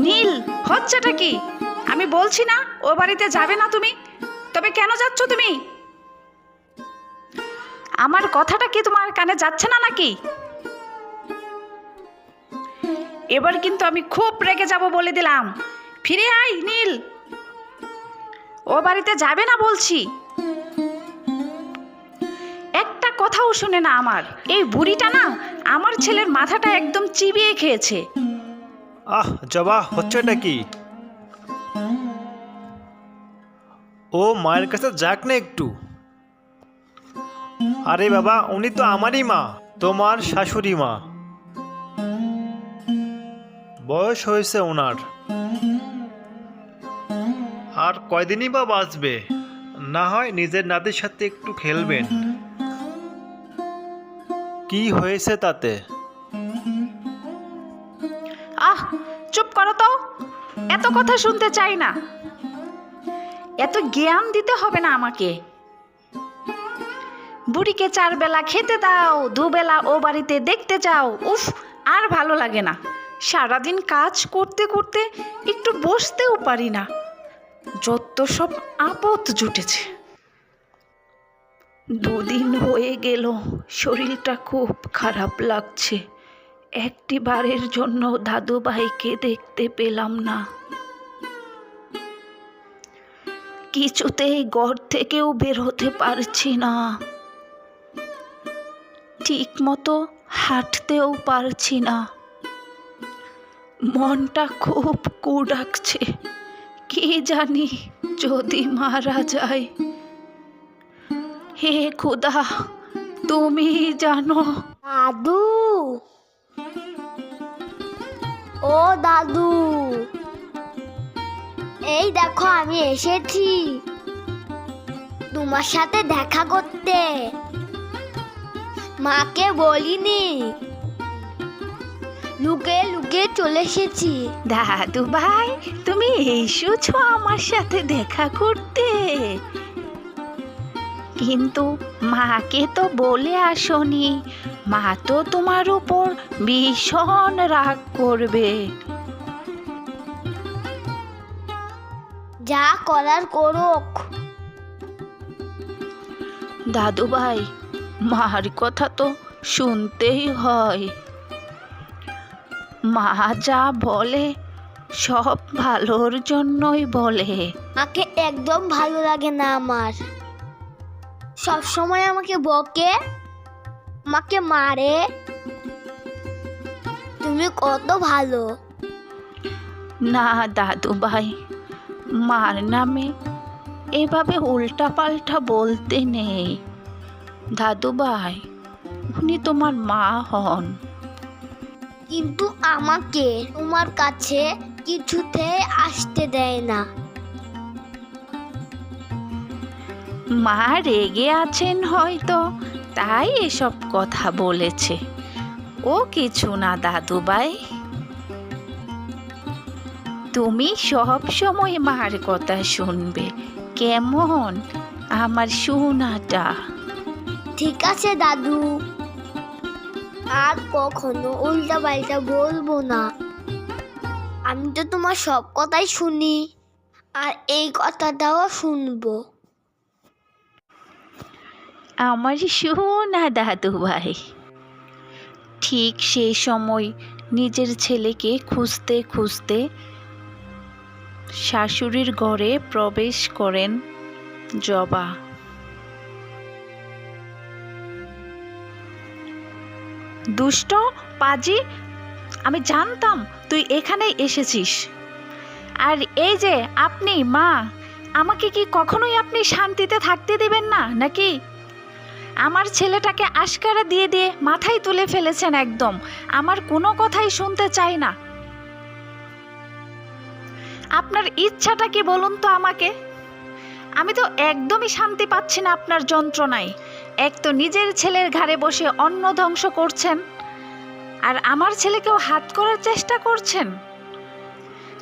নীল, হচ্ছেটা কি? আমি বলছি না ও বাড়িতে যাবে না তুমি, তবে কেন যাচ্ছ তুমি? আমার কথাটা কি তোমার কানে যাচ্ছে না নাকি? এবার কিন্তু আমি খুব রেগে যাব বলে দিলাম। ফিরে আয় নীল, ও বাড়িতে যাবে না বলছি। একটা কথাও শুনে না আমার এই বুড়িটা, না আমার ছেলের মাথাটা একদম চিবিয়ে খেয়েছে। জবা, হচ্ছেটা কি? ও মায়ের কাছে যাক না একটু। আরে বাবা, উনি তো আমারই মা, তোমার শাশুড়ি মা। বয়স হয়েছে ওনার, আর কয়দিনই বা বাঁচবে। না হয় নিজের নাতির সাথে একটু খেলবেন। কি হয়েছে তাতে? চুপ করো তো, এত কথা শুনতে চাই না। এত জ্ঞান দিতে হবে না আমাকে। বুড়িকে 4 বেলা খেতে দাও, 2 বেলা ও বাড়িতে দেখতে যাও। উফ, আর ভালো লাগে না। সারাদিন কাজ করতে করতে একটু বসতেও পারি না। যত সব আপদ জুটেছে। 2 দিন হয়ে গেল, শরীরটা খুব খারাপ লাগছে। একটিবারের জন্য দাদু ভাইকে দেখতে পেলাম না। কিছুতেই ঘর থেকেও বের হতে পারছি না। ঠিক মতো হাঁটতেও পারছি না। মনটা খুব কুড়াকছে। কি জানি যদি মারা যায়। হে খোদা, তুমি জানো। দাদু, ও দাদু, এই দেখো আমি এসেছি তোমার সাথে দেখা করতে। মাকে বলিনি, লুকিয়ে লুকিয়ে চলে এসেছি। দাদু ভাই, তুমি এসেছো আমার সাথে দেখা করতে? কিন্তু মাকে তো বলে আসনি। মা তো তোমার উপর ভীষণ রাগ করবে। যা করার করুক। দাদু ভাই, মার কথা তো শুনতেই হয়। মা যা বলে সব ভালোর জন্যই বলে। মাকে একদম ভালো লাগে না আমার। সব সময় আমাকে বকে, আমাকে মারে। তুমি কত ভালো। না দাদু ভাই, মার নামে এভাবে উল্টাপাল্টা বলতে নেই। দাদু ভাই, উনি তোমার মা হন। কিন্তু আমাকে তোমার কাছে কিছুতে আসতে দেয় না। মা রেগে আছেন হয়তো, তাই এসব কথা বলেছে। ও কিছু না দাদু ভাই। তুমি সব সময় মার কথা শুনবে, কেমন আমার সোনাটা? ঠিক আছে দাদু, আর কখনো উল্টা পাল্টা বলবো না। আমি তো তোমার সব কথাই শুনি, আর এই কথাটাও শুনবো। আমার সোনা দাদু ভাই। ঠিক সেই সময় নিজের ছেলেকে খুঁজতে খুঁজতে শাশুড়ির ঘরে প্রবেশ করেন জবা। দুষ্ট পাজি, আমি জানতাম তুই এখানেই এসেছিস। আর এই যে আপনি মা, আমাকে কি কখনোই আপনি শান্তিতে থাকতে দেবেন না নাকি? আমার ছেলেটাকে আশকারা দিয়ে দিয়ে মাথায় তুলে ফেলেছেন একদম। আমার কোনো কথাই শুনতে চাই না। আপনার ইচ্ছাটা কি বলুন তো আমাকে? আমি তো একদমই শান্তি পাচ্ছি না আপনার যন্ত্রণায়। এক তো নিজের ছেলের ঘাড়ে বসে অন্ন ধ্বংস করছেন, আর আমার ছেলেকেও হাত করার চেষ্টা করছেন।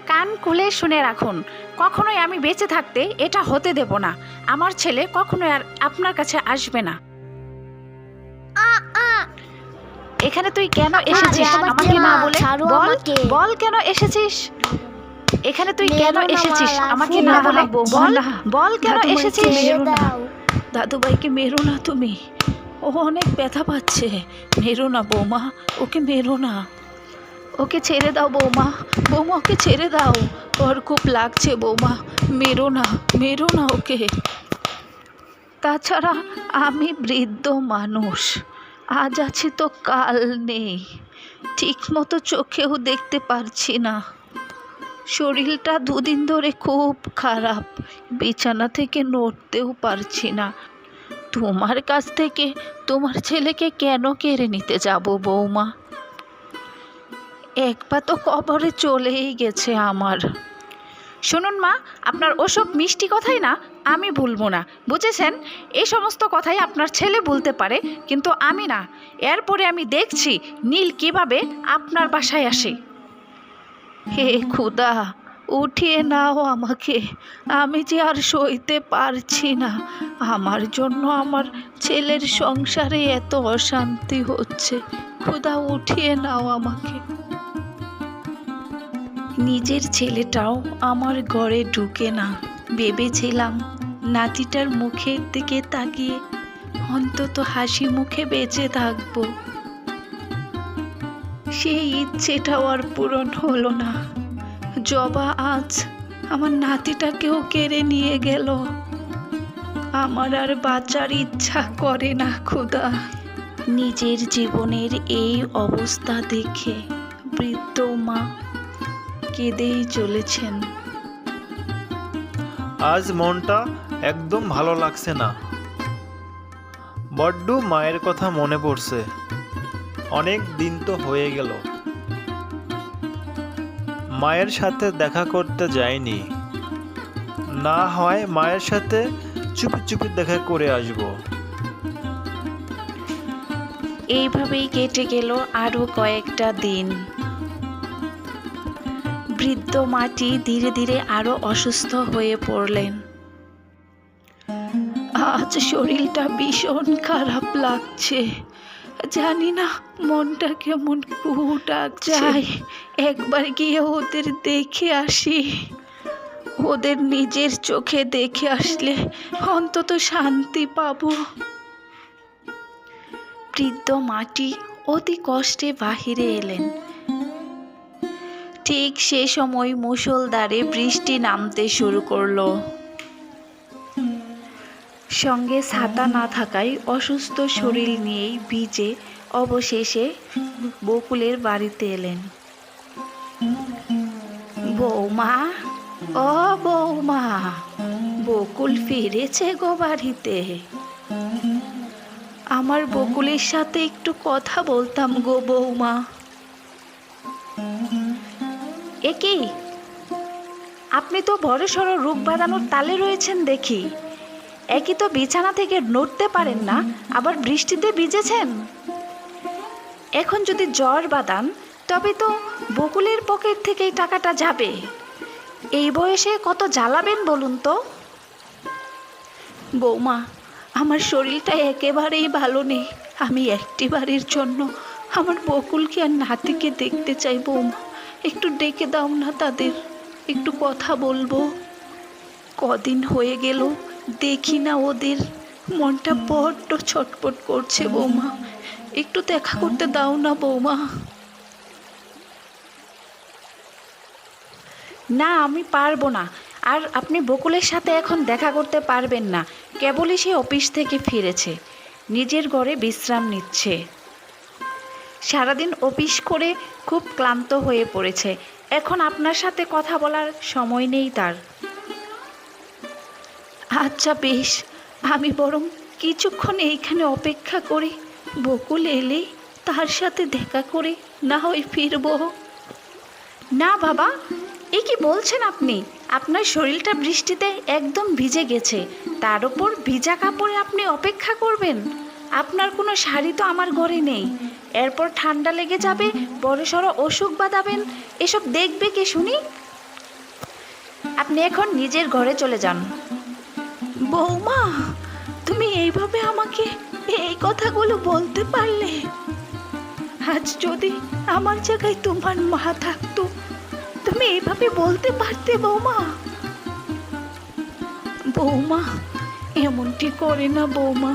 কান খুলে শুনে রাখুন, কখনোই আমি বেঁচে থাকতে এটা হতে দেব না। আমার ছেলে কখনোই আর আপনার কাছে আসবে না। এখানে তুই কেন এসেছিস রাখবে আমাকে না না, বলে? ছাড়ো বল আমাকে। বল কেন এসেছিস? এখানে তুই মেরো কেন না এসেছিস মা, আমাকে রাখো না না, বলে? বৌমা, বল না। বল কেন দাদুমাকে এসেছিস? মেরো না। দাও। দাদুভাইকে মেরো না তুমি, ও অনেক ব্যথা পাচ্ছে। মেরো না বৌমা, ওকে মেরো না। ওকে ছেড়ে দাও বৌমা, বৌমা ওকে ছেড়ে দাও, ওর খুব লাগছে বৌমা। মেরো না ওকে। তাছাড়া আমি বৃদ্ধ মানুষ, আজ আছি তো কাল নেই, ঠিক মতো চোখেও দেখতে পারছি না। শরীরটা দুদিন ধরে খুব খারাপ, বিছানা থেকে নড়তেও পারছি না। তোমার কাছ থেকে তোমার ছেলেকে কেন কেড়ে নিতে যাব বৌমা? একবার তো কবরে চলেই গেছে আমার। শুনুন মা, আপনার ওসব মিষ্টি কথাই না আমি ভুলবো না, বুঝেছেন? এই সমস্ত কথাই আপনার ছেলে বলতে পারে, কিন্তু আমি না। এরপরে আমি দেখছি নীল কিভাবে আপনার বাসায় আসে। হে খুদা, উঠিয়ে নাও আমাকে, আমি যে আর সইতে পারছি না। আমার জন্য আমার ছেলের সংসারে এত অশান্তি হচ্ছে। খুদা উঠিয়ে নাও আমাকে। নিজের ছেলেটাও আমার ঘরে ঢুকে না। ভেবেছিলাম নাতিটার মুখের দিকে তাকিয়ে অন্তত হাসি মুখে বেঁচে থাকবো। সেই ইচ্ছেটাও আর পূরণ হলো না। জবা আজ আমার নাতিটাকেও কেড়ে নিয়ে গেল। আমার আর বাঁচার ইচ্ছা করে না খোদা। নিজের জীবনের এই অবস্থা দেখে বৃদ্ধ মা কেঁদেই চলেছেন। আজ মনটা একদম ভালো লাগছে না। বড্ড মায়ের কথা মনে পড়ছে। অনেক দিন তো হয়ে গেল মায়ের সাথে দেখা করতে যাইনি। না হয় মায়ের সাথে চুপি চুপি দেখা করে আসব। এইভাবেই কেটে গেল আরও কয়েকটা দিন। বৃদ্ধ মাটি ধীরে ধীরে আরো অসুস্থ হয়ে পড়লেন। আজ শরীরটা ভীষণ খারাপ লাগছে, জানি না মনটা কেমন কুহুটাক যায়। একবার গিয়ে ওদের দেখে আসি। ওদের নিজের চোখে দেখে আসলে অন্তত শান্তি পাবো। বৃদ্ধ মাটি অতি কষ্টে বাহিরে এলেন। ঠিক সে সময় মুষলধারে বৃষ্টি নামতে শুরু করলো। সঙ্গে ছাতা না থাকায় অসুস্থ শরীর নিয়েই ভিজে অবশেষে বকুলের বাড়িতে এলেন। বৌমা, ও বৌমা, বকুল ফিরেছে গো বাড়িতে। আমার বকুলের সাথে একটু কথা বলতাম গো বৌমা। এ কি, আপনি তো বড়সড় রোগ বাঁধানোর তালে রয়েছেন দেখি। একই তো বিছানা থেকে নড়তে পারেন না, আবার বৃষ্টিতে ভিজেছেন। এখন যদি জ্বর বাঁধান তবে তো বকুলের পকেট থেকেই টাকাটা যাবে। এই বয়সে কত জ্বালাবেন বলুন তো? বৌমা, আমার শরীরটা একেবারেই ভালো নেই। আমি একটিবারের জন্য আমার বকুলকে আর নাতিকে দেখতে চাই বৌমা। একটু ডেকে দাও না তাদের, একটু কথা বলবো। কদিন হয়ে গেল দেখি না ওদের, মনটা বড্ড ছটপট করছে বৌমা। একটু দেখা করতে দাও না বৌমা। না, আমি পারবো না। আর আপনি বকুলের সাথে এখন দেখা করতে পারবেন না। কেবলই সে অফিস থেকে ফিরেছে, নিজের ঘরে বিশ্রাম নিচ্ছে। সারাদিন অফিস করে খুব ক্লান্ত হয়ে পড়েছে। এখন আপনার সাথে কথা বলার সময় নেই তার। আচ্ছা বেশ, আমি বরং কিছুক্ষণ এইখানে অপেক্ষা করি। বকুল এলেই তার সাথে দেখা করে না হয় ফিরবো। না বাবা, এ কি বলছেন আপনি? আপনার শরীরটা বৃষ্টিতে একদম ভিজে গেছে, তার উপর ভিজা কাপড়ে আপনি অপেক্ষা করবেন? আপনার কোনো শাড়ি তো আমার ঘরে নেই। এরপর ঠান্ডা লেগে যাবে, বড়সড় অসুখ বাঁধাবেন, এসব দেখবে কে শুনি? আপনি এখন নিজের ঘরে চলে যান। বৌমা, তুমি এইভাবে আমাকে এই কথাগুলো বলতে পারলে? আজ যদি আমার জায়গায় তোমার মা থাকতো, তুমি এভাবে বলতে পারতে বৌমা? বৌমা, এমনটি করে না বৌমা।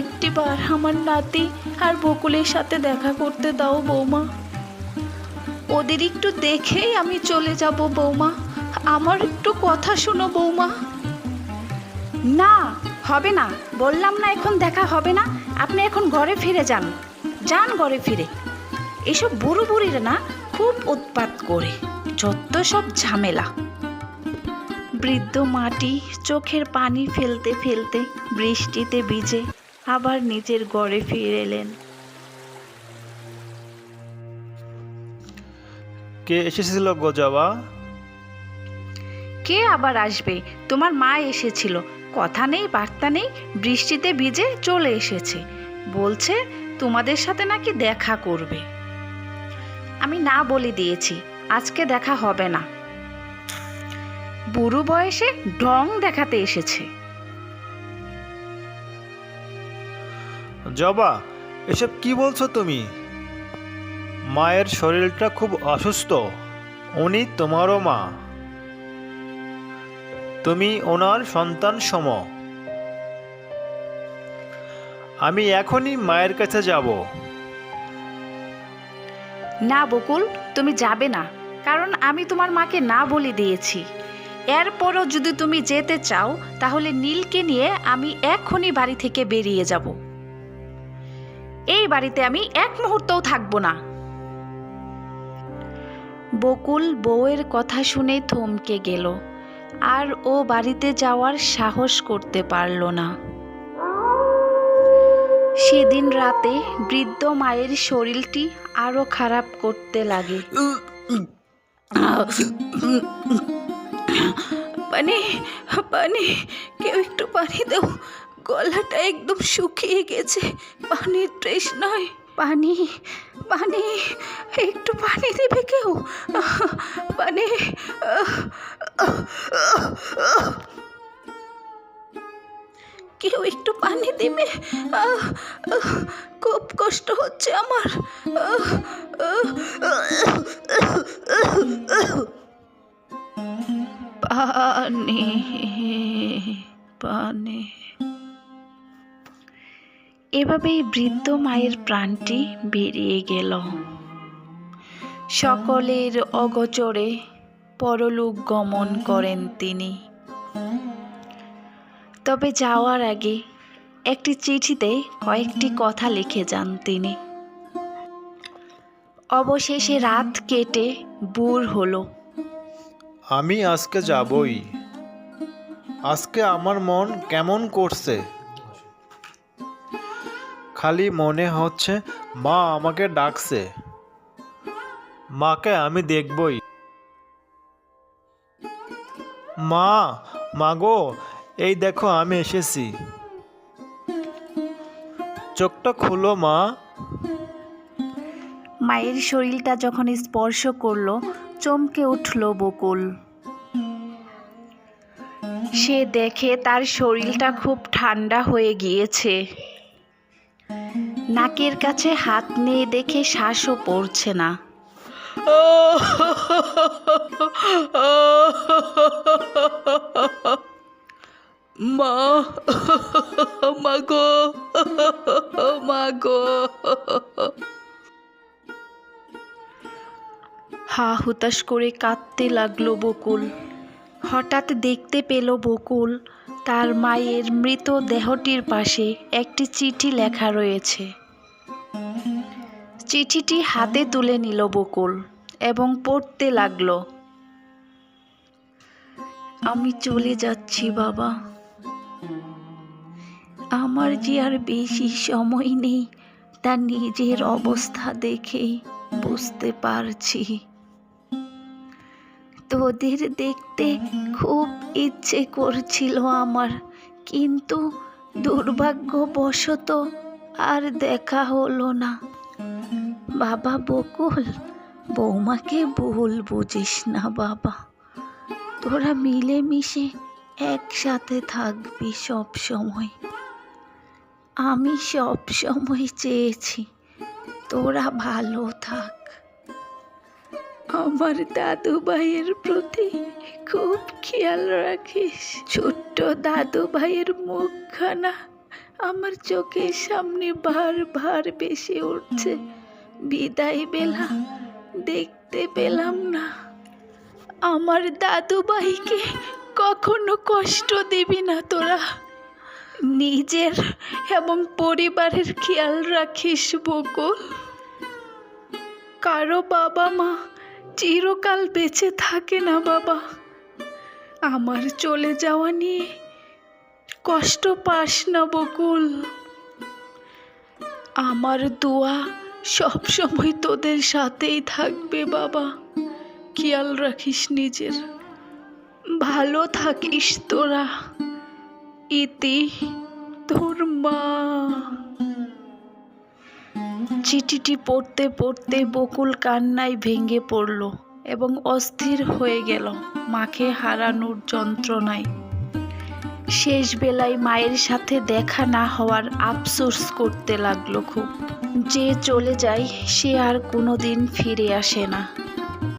একটিবার আমার নাতি আর বকুলের সাথে দেখা করতে দাও বৌমা। ওদের একটু দেখেই আমি চলে যাব বৌমা। আমার একটু কথা শোনো বৌমা। না, হবে না, বললাম না এখন দেখা হবে না। আপনি এখন ঘরে ফিরে যান, যান ঘরে ফিরে। এসব বুড়ো বুড়িরা না খুব উৎপাত করে, যত সব ঝামেলা। বৃদ্ধ মাটি চোখের পানি ফেলতে ফেলতে বৃষ্টিতে ভিজে আবার নিজের ঘরে ফিরে এলেন। কে এসেছিল গো জবা? কে আবার আসবে? তোমার মা এসেছিল, কথা নেই বার্তা নেই, বৃষ্টিতে ভিজে চলে এসেছে। বলছে তোমাদের সাথে নাকি দেখা করবে। আমি না বলে দিয়েছি, আজকে দেখা হবে না। বুড়ো বয়সে ঢং দেখাতে এসেছে। জবা, এসব কি বলছো তুমি? মায়ের শরীরটা খুব অসুস্থ, উনি তোমারও মা, তুমি ওনার সন্তান সম। আমি এখনই মায়ের কাছে যাব। না বকুল, তুমি যাবে না, কারণ আমি তোমার মাকে না বলে দিয়েছি। এরপরও যদি তুমি যেতে চাও তাহলে নীলকে নিয়ে আমি এখনই বাড়ি থেকে বেরিয়ে যাব। এই বাড়িতে আমি এক মুহূর্তও থাকবো না। বকুল বউয়ের কথা শুনে থমকে গেল, আর ও বাড়িতে যাওয়ার সাহস করতে পারল না। সেদিন রাতে বৃদ্ধ মায়ের শরীরটি আরো খারাপ করতে লাগে। পানি, পানি, কেউ একটু পানি দাও, গলাটা একদম শুকিয়ে গেছে, পানির তৃষ্ণায়। পানি, পানি, একটু পানি দেবে কেউ? পানি। কেউ একটু পানি দিবে? খুব কষ্ট হচ্ছে আমার। পানি, পানি। এভাবেই বৃদ্ধ মায়ের প্রাণটি বেরিয়ে গেল। সকলের অগোচরে পরলোক গমন করেন তিনি। তবে যাওয়ার আগে একটি চিঠিতে কয়েকটি কথা লিখে যান তিনি। অবশেষে রাত কেটে ভোর হলো। আমি আজকে যাবই। আজকে আমার মন কেমন করছে, খালি মনে হচ্ছে মা আমাকে ডাকছে। মাকে আমি দেখবই। মা, মাগো, এই দেখো আমি এসেছি। চোখটা খুলো মা। মায়ের শরীরটা যখন স্পর্শ করলো, চমকে উঠল বকুল। সে দেখে তার শরীরটা খুব ঠান্ডা হয়ে গিয়েছে। নাকের কাছে হাত নিয়ে দেখে শ্বাসও পড়ছে না। মা, মাগো, মাগো। হা হুতাশ করে কাঁদতে লাগলো বকুল। হঠাৎ দেখতে পেল বকুল তার মায়ের মৃত দেহটির পাশে একটি চিঠি লেখা রয়েছে। চিঠিটি হাতে তুলে নিল বকুল এবং পড়তে লাগলো। আমি চলে যাচ্ছি বাবা। আমার যে আর বেশি সময় নেই তা নিজের অবস্থা দেখেই বুঝতে পারছি। তোদের দেখতে খুব ইচ্ছে করছিল আমার, কিন্তু দুর্ভাগ্যবশত আর দেখা হলো না। বাবা বকুল, বৌমাকে ভুল বুঝিস না বাবা। তোরা মিলেমিশে একসাথে থাকবি সব সময়। আমি সব সময় চেয়েছি তোরা ভালো থাক। আমার দাদু ভাইয়ের প্রতি খুব খেয়াল রাখিস। ছোট্ট দাদু ভাইয়ের মুখখানা আমার চোখের সামনে বারবার ভেসে উঠছে। বিদায় বেলা দেখতে পেলাম না। আমার দাদু ভাইকে কখনো কষ্ট দিবি না তোরা। নিজের এবং পরিবারের খেয়াল রাখিস বকুল। কারো বাবা মা চিরকাল বেঁচে থাকে না বাবা। আমার চলে যাওয়া নিয়ে কষ্ট পাস না বকুল। আমার দোয়া সব সময় তোদের সাথেই থাকবে বাবা। খেয়াল রাখিস নিজের, ভালো থাকিস তোরা। ইতি তোর মা। চিঠিটি পড়তে পড়তে বকুল কান্নায় ভেঙে পড়ল এবং অস্থির হয়ে গেল মাকে হারানোর যন্ত্রণায়। শেষ বেলায় মায়ের সাথে দেখা না হওয়ার আফসোস করতে লাগলো খুব। যে চলে যায় সে আর কোনোদিন ফিরে আসে না।